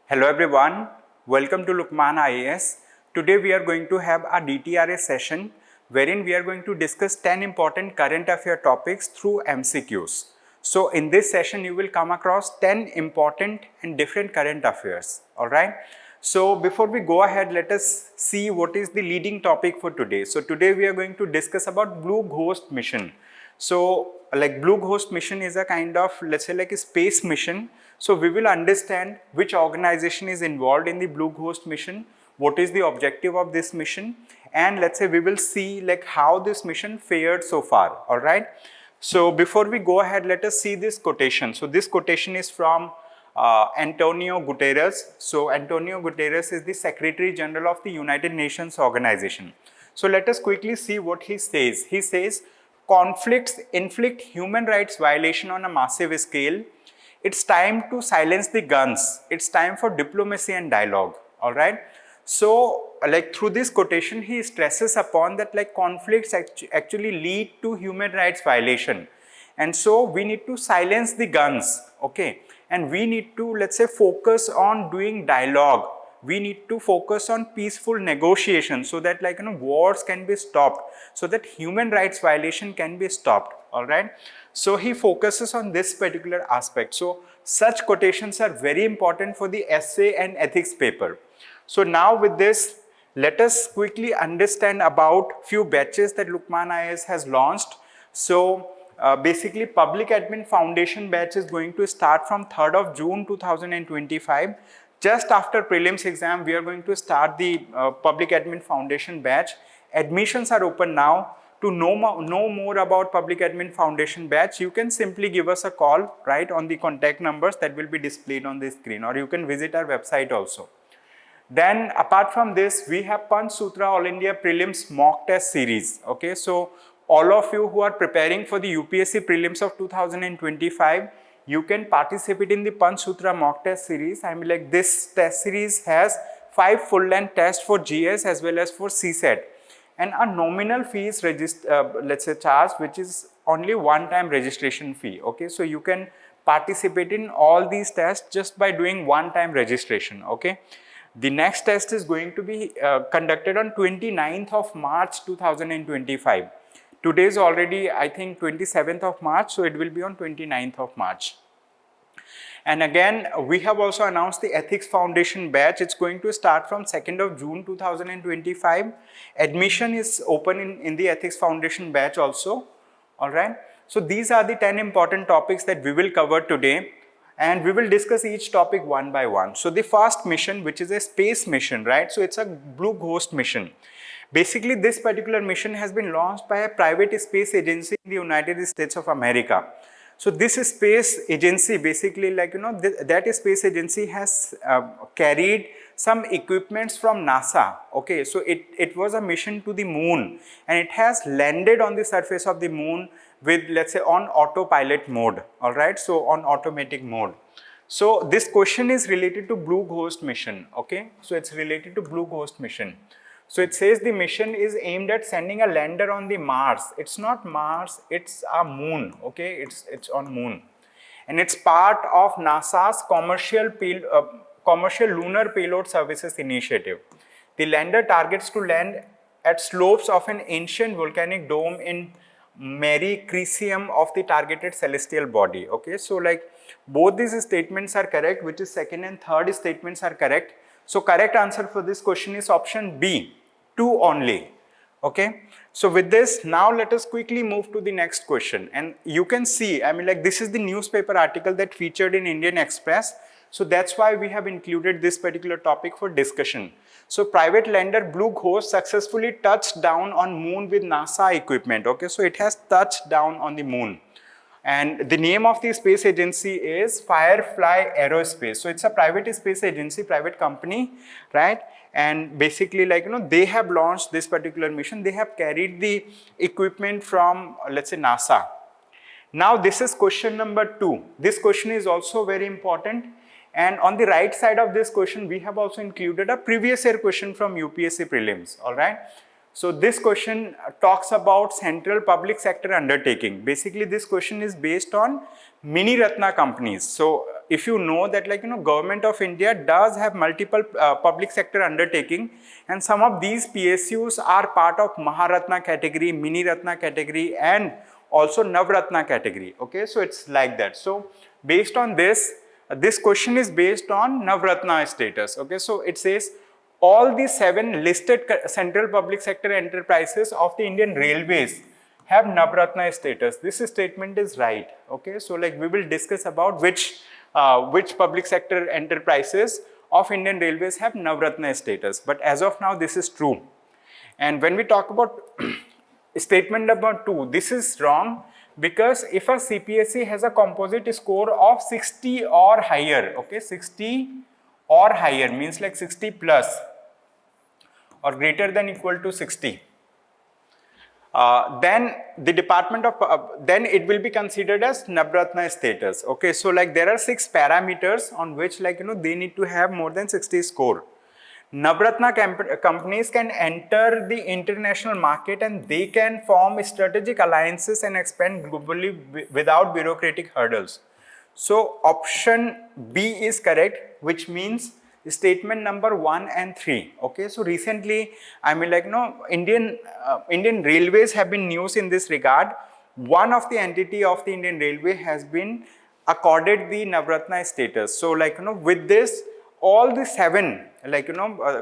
Hello everyone, welcome to Lukmaan IAS. Today we are going to have a DTRS session wherein we are going to discuss 10 important current affair topics through MCQs. So in this session you will come across 10 important and different current affairs. Alright. So before we go ahead, let us see what is the leading topic for today. So today we are going to discuss about Blue Ghost mission. So like Blue Ghost mission is a kind of, let's say, like a space mission. So we will understand which organization is involved in the Blue Ghost mission, what is the objective of this mission, and let's say we will see like how this mission fared so far. All right. So before we go ahead, let us see this quotation. So this quotation is from Antonio Guterres. So Antonio Guterres is the Secretary General of the United Nations Organization. So let us quickly see what he says. He says, conflicts inflict human rights violation on a massive scale. It's time to silence the guns. It's time for diplomacy and dialogue. All right. So like through this quotation, he stresses upon that like conflicts actually lead to human rights violation. And so we need to silence the guns. Okay. And we need to, let's say, focus on doing dialogue. We need to focus on peaceful negotiation so that wars can be stopped, so that human rights violation can be stopped. All right. So he focuses on this particular aspect. So such quotations are very important for the essay and ethics paper. So now with this, let us quickly understand about few batches that Lukmaan IAS has launched. So basically Public Admin Foundation batch is going to start from 3rd of June 2025. Just after prelims exam, we are going to start the Public Admin Foundation batch. Admissions are open now. To know more about Public Admin Foundation batch, you can simply give us a call, right, on the contact numbers that will be displayed on the screen, or you can visit our website also. Then apart from this, we have Panch Sutra All India Prelims mock test series. Okay, so all of you who are preparing for the UPSC Prelims of 2025, you can participate in the Panch Sutra mock test series. I mean, like this test series has 5 full-length tests for GS as well as for CSET. And a nominal fee is let's say charged, which is only one-time registration fee. Okay, so you can participate in all these tests just by doing one-time registration. Okay, the next test is going to be conducted on 29th of March 2025. Today is already, I think, 27th of March, so it will be on 29th of March. And again, we have also announced the Ethics Foundation batch. It's going to start from 2nd of June 2025. Admission is open in the Ethics Foundation batch also. All right. So these are the 10 important topics that we will cover today. And we will discuss each topic one by one. So the first mission, which is a space mission, right? So it's a Blue Ghost mission. Basically, this particular mission has been launched by a private space agency in the United States of America. So this space agency, basically, that space agency has carried some equipments from NASA. Okay, so it was a mission to the moon, and it has landed on the surface of the moon with, let's say, on autopilot mode. All right, so on automatic mode. So this question is related to Blue Ghost mission. Okay, so it's related to Blue Ghost mission. So it says the mission is aimed at sending a lander on the Mars. It's not Mars, it's a moon. Okay, it's on moon, and it's part of NASA's commercial lunar payload services initiative. The lander targets to land at slopes of an ancient volcanic dome in Mare Crisium of the targeted celestial body. Okay, so like both these statements are correct, which is second and third statements are correct. So correct answer for this question is option B, 2 only. Okay. So with this, now let us quickly move to the next question. And you can see, I mean, like this is the newspaper article that featured in Indian Express. So that's why we have included this particular topic for discussion. So private lander Blue Ghost successfully touched down on moon with NASA equipment. Okay. So it has touched down on the moon. And the name of the space agency is Firefly Aerospace. So it's a private space agency, private company, right? And basically, they have launched this particular mission. They have carried the equipment from, let's say, NASA. Now, this is question number 2. This question is also very important. And on the right side of this question, we have also included a previous year question from UPSC Prelims. All right. So this question talks about central public sector undertaking. Basically, this question is based on mini Ratna companies. So if you know that government of India does have multiple public sector undertaking, and some of these PSUs are part of Maharatna category, Mini Ratna category, and also Navratna category. Okay, so it's like that. So based on this, this question is based on Navratna status. Okay, so it says all the 7 listed central public sector enterprises of the Indian Railways have Navratna status. This statement is right. Okay, so like we will discuss about which public sector enterprises of Indian Railways have Navratna status. But as of now, this is true. And when we talk about statement number 2, this is wrong, because if a CPSE has a composite score of 60 or higher, okay, 60 or higher means like 60 plus or greater than equal to 60, then the department of then it will be considered as Navratna status. Okay, so like there are 6 parameters on which they need to have more than 60 score. Navratna companies can enter the international market, and they can form strategic alliances and expand globally without bureaucratic hurdles. So option B is correct, which means statement number 1 and 3. Okay, so recently, I mean Indian Railways have been news in this regard. One of the entity of the Indian Railway has been accorded the Navratna status. So with this, all the 7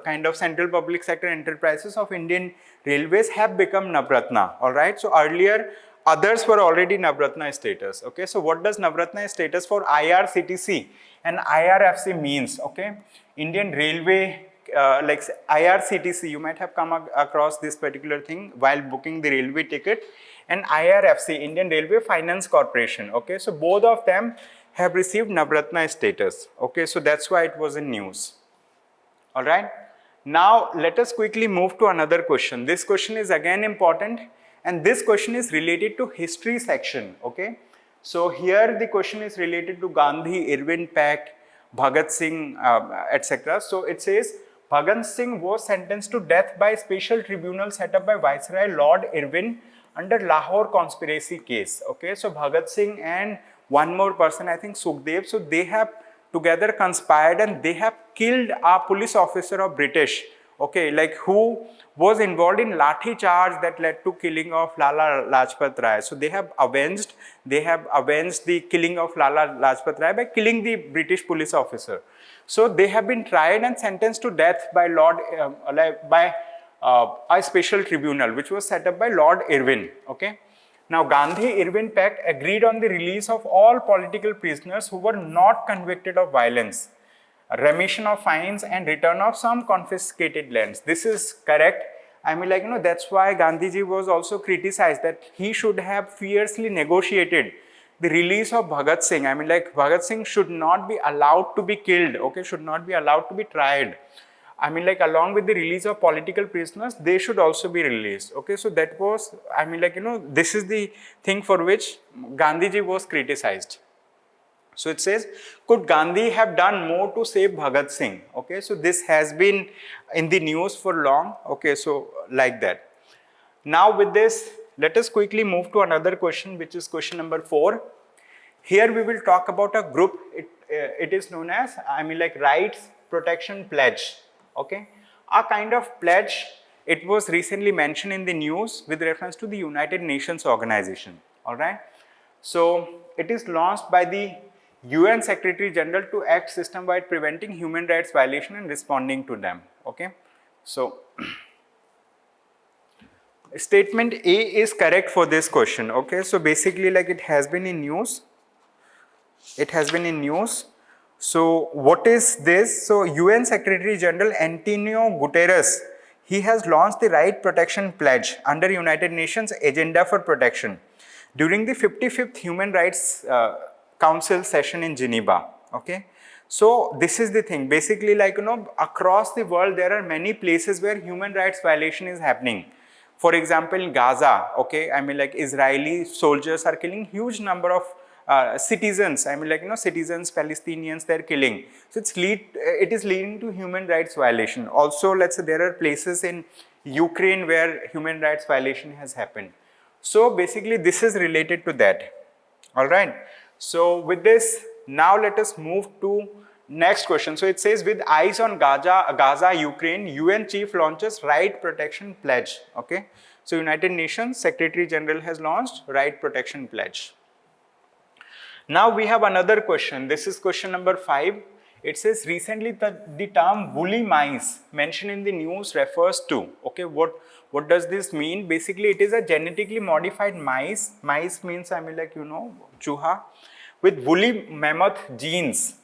kind of central public sector enterprises of Indian Railways have become Navratna. All right, so earlier others were already Navratna status. Okay, so what does Navratna status for IRCTC and IRFC means? Okay, Indian Railway, like IRCTC, you might have come across this particular thing while booking the railway ticket, and IRFC, Indian Railway Finance Corporation. Okay, so both of them have received Navratna status. Okay, so that's why it was in news. All right, now let us quickly move to another question. This question is again important, and this question is related to history section. Okay, so here the question is related to Gandhi-Irwin Pact, Bhagat Singh, etc. So it says Bhagat Singh was sentenced to death by special tribunal set up by Viceroy Lord Irwin under Lahore conspiracy case. Okay, so Bhagat Singh and one more person, I think Sukhdev, so they have together conspired and they have killed a police officer of British, okay, like who was involved in lathi charge that led to killing of Lala Lajpat Rai. So they have avenged the killing of Lala Lajpat Rai by killing the British police officer. So they have been tried and sentenced to death by a special tribunal which was set up by Lord Irwin. Okay. Now, Gandhi-Irwin Pact agreed on the release of all political prisoners who were not convicted of violence, remission of fines, and return of some confiscated lands. This is correct. I mean, that's why Gandhiji was also criticized that he should have fiercely negotiated the release of Bhagat Singh. I mean, Bhagat Singh should not be allowed to be killed, okay, should not be allowed to be tried. I mean, along with the release of political prisoners, they should also be released. Okay, so that was, I mean, this is the thing for which Gandhiji was criticized. So it says, could Gandhi have done more to save Bhagat Singh? Okay, so this has been in the news for long. Okay, so like that. Now with this, let us quickly move to another question, which is question number 4. Here we will talk about a group. It is known as, I mean, Rights Protection Pledge. Okay, a kind of pledge. It was recently mentioned in the news with reference to the United Nations organization. All right, so it is launched by the UN Secretary General to act system-wide preventing human rights violation and responding to them. Okay, so statement A is correct for this question. Okay, so basically it has been in news. It has been in news. So what is this? So UN Secretary General Antonio Guterres, he has launched the Right Protection Pledge under United Nations Agenda for Protection during the 55th Human Rights Council session in Geneva. Okay, so this is the thing. Basically, across the world there are many places where human rights violation is happening. For example, in Gaza, okay, I mean Israeli soldiers are killing huge number of citizens, I mean citizens, Palestinians, they're killing. So it is leading to human rights violation. Also, let's say there are places in Ukraine where human rights violation has happened. So basically this is related to that. All right. So with this, Now let us move to next question. So it says, with eyes on Gaza, Ukraine, UN chief launches right protection pledge. Okay. So United Nations Secretary General has launched right protection pledge. Now we have another question. This is question number 5. It says, recently the term woolly mice mentioned in the news refers to, okay, what does this mean? Basically, it is a genetically modified mice. Mice means, I mean, like, you know, chuha, with woolly mammoth genes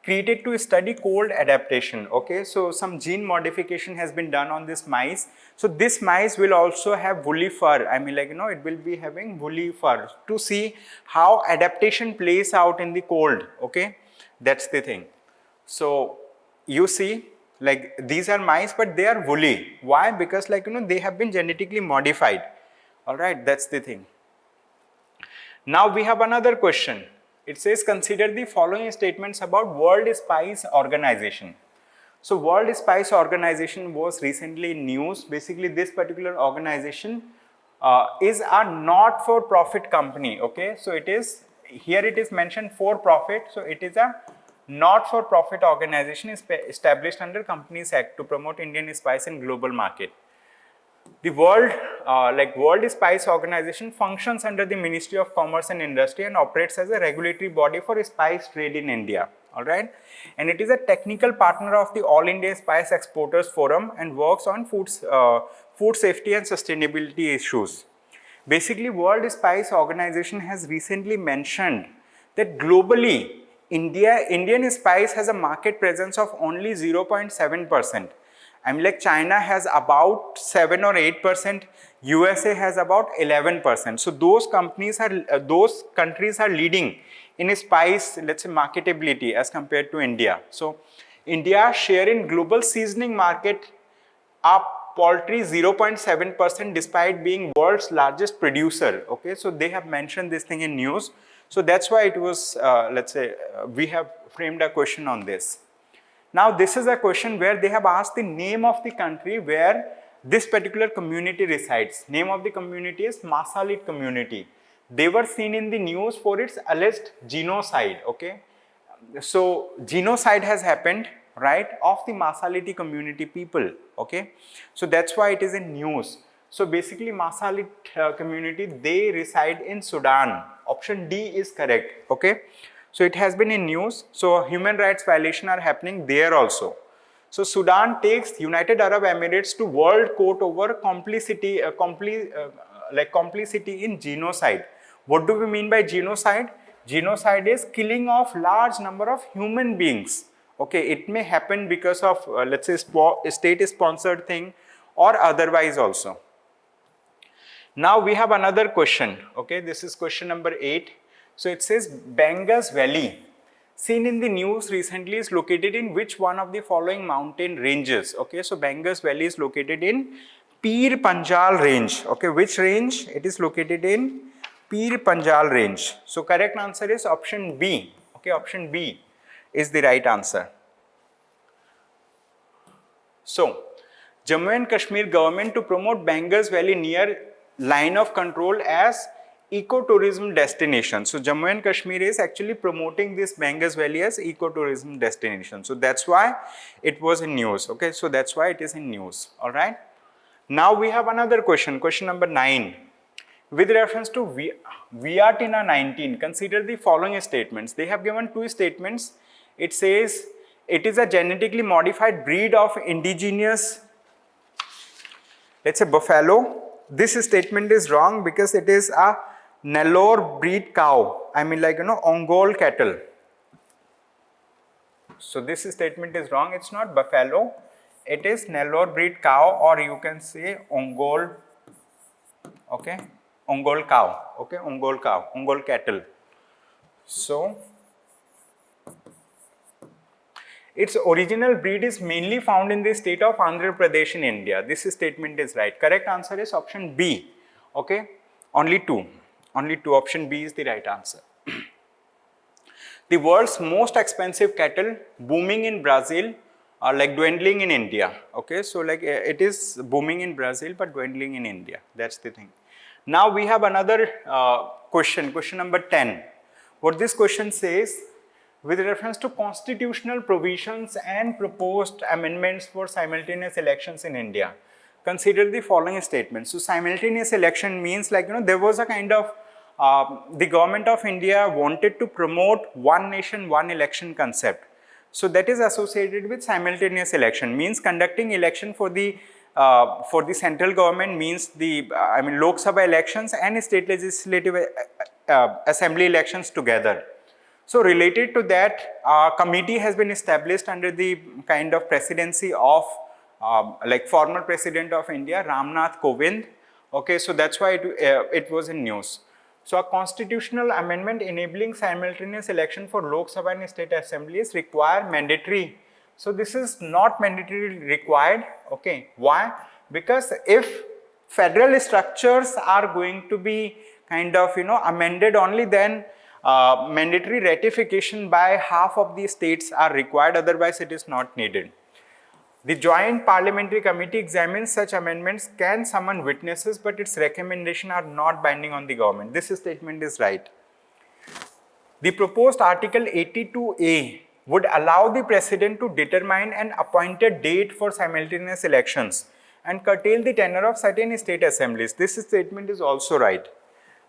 created to study cold adaptation. Okay, so some gene modification has been done on this mice. So this mice will also have woolly fur. I mean, like, you know, it will be having woolly fur to see how adaptation plays out in the cold. Okay, that's the thing. So you see, like, these are mice, but they are woolly. Why? Because, like, you know, they have been genetically modified. All right, that's the thing. Now we have another question. It says, consider the following statements about World Spice Organization. So World Spice Organization was recently in news. Basically, this particular organization is a not-for-profit company. Okay, so it is, here it is mentioned for profit. So it is a not-for-profit organization established under Companies Act to promote Indian spice in global market. The World Spice Organization functions under the Ministry of Commerce and Industry and operates as a regulatory body for spice trade in India. All right, and it is a technical partner of the All India Spice Exporters Forum and works on food safety and sustainability issues. Basically, World Spice Organization has recently mentioned that globally, Indian spice has a market presence of only 0.7%. I mean, like, China has about 7 or 8%, USA has about 11%. So those countries are leading in spice, let's say, marketability as compared to India. So India's share in global seasoning market are paltry 0.7% despite being world's largest producer. Okay, so they have mentioned this thing in news. So that's why it was, let's say, we have framed a question on this. Now this is a question where they have asked the name of the country where this particular community resides. Name of the community is Masalit community. They were seen in the news for its alleged genocide. Okay, so genocide has happened, right, of the Masaliti community people. Okay, so that's why it is in news. So basically, Masalit community, they reside in Sudan. Option D is correct. Okay, so it has been in news. So human rights violations are happening there also. So Sudan takes United Arab Emirates to World Court over complicity in genocide. What do we mean by genocide? Genocide is killing of large number of human beings. Okay, it may happen because of let's say state-sponsored thing or otherwise also. Now we have another question. Okay, this is question number 8. So it says, Bengas Valley, seen in the news recently, is located in which one of the following mountain ranges? Okay, so Bengas Valley is located in Pir Panjal range. Okay, which range? It is located in Pir Panjal range. So correct answer is option B. Okay, option B is the right answer. So Jammu and Kashmir government to promote Bengas Valley near line of control as ecotourism destination. So Jammu and Kashmir is actually promoting this Bengas Valley as ecotourism destination. So that's why it was in news. Okay, so that's why it is in news. All right. Now we have another question, question number 9. With reference to Viatina 19, consider the following statements. They have given 2 statements. It says it is a genetically modified breed of indigenous, let's say, buffalo. This statement is wrong because it is a Nellore breed cow. I mean, like, you know, Ongole cattle. So this statement is wrong. It's not buffalo. It is Nellore breed cow, or you can say Ongole. Okay, Ongole cow. Okay, Ongole cow, Ongole cattle. So its original breed is mainly found in the state of Andhra Pradesh in India. This statement is right. Correct answer is option B. Okay, only 2. Only 2. Option B is the right answer. The world's most expensive cattle booming in Brazil are like dwindling in India. Okay, so like it is booming in Brazil but dwindling in India. That's the thing. Now we have another question, question number 10. What this question says, with reference to constitutional provisions and proposed amendments for simultaneous elections in India. Consider the following statements. So simultaneous election means like, there was a kind of, the government of India wanted to promote one nation, one election concept. So that is associated with simultaneous election, means conducting election for the central government, means the, Lok Sabha elections and state legislative assembly elections together. So related to that, a committee has been established under the kind of presidency of like former President of India, Ramnath Kovind. Okay, so that's why it was in news. So a constitutional amendment enabling simultaneous election for Lok Sabha and state assemblies require mandatory. So this is not mandatorily required. Okay, why? Because if federal structures are going to be kind of amended, only then mandatory ratification by half of the states are required, otherwise it is not needed. The Joint Parliamentary Committee examines such amendments, can summon witnesses, but its recommendations are not binding on the government. This statement is right. The proposed Article 82A would allow the President to determine an appointed date for simultaneous elections and curtail the tenure of certain state assemblies. This statement is also right.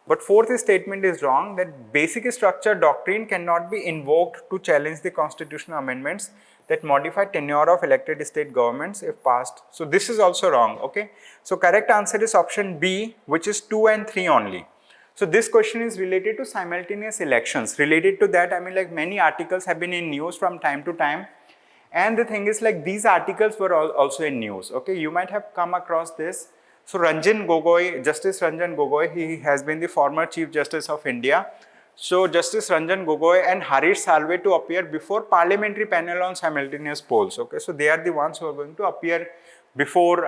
But fourth statement is wrong, that basic structure doctrine cannot be invoked to challenge the constitutional amendments that modify tenure of elected state governments if passed. So this is also wrong. Okay. So correct answer is option B, which is 2 and 3 only. So this question is related to simultaneous elections. Related to that, like many articles have been in news from time to time. And the thing is, like, these articles were also in news. Okay, you might have come across this. So Ranjan Gogoi, Justice Ranjan Gogoi, he has been the former Chief Justice of India. So Justice Ranjan Gogoi and Harish Salve to appear before Parliamentary Panel on Simultaneous Polls. Okay, so they are the ones who are going to appear before,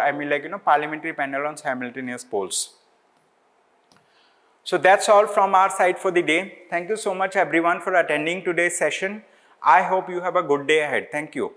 Parliamentary Panel on Simultaneous Polls. So that's all from our side for the day. Thank you so much everyone for attending today's session. I hope you have a good day ahead. Thank you.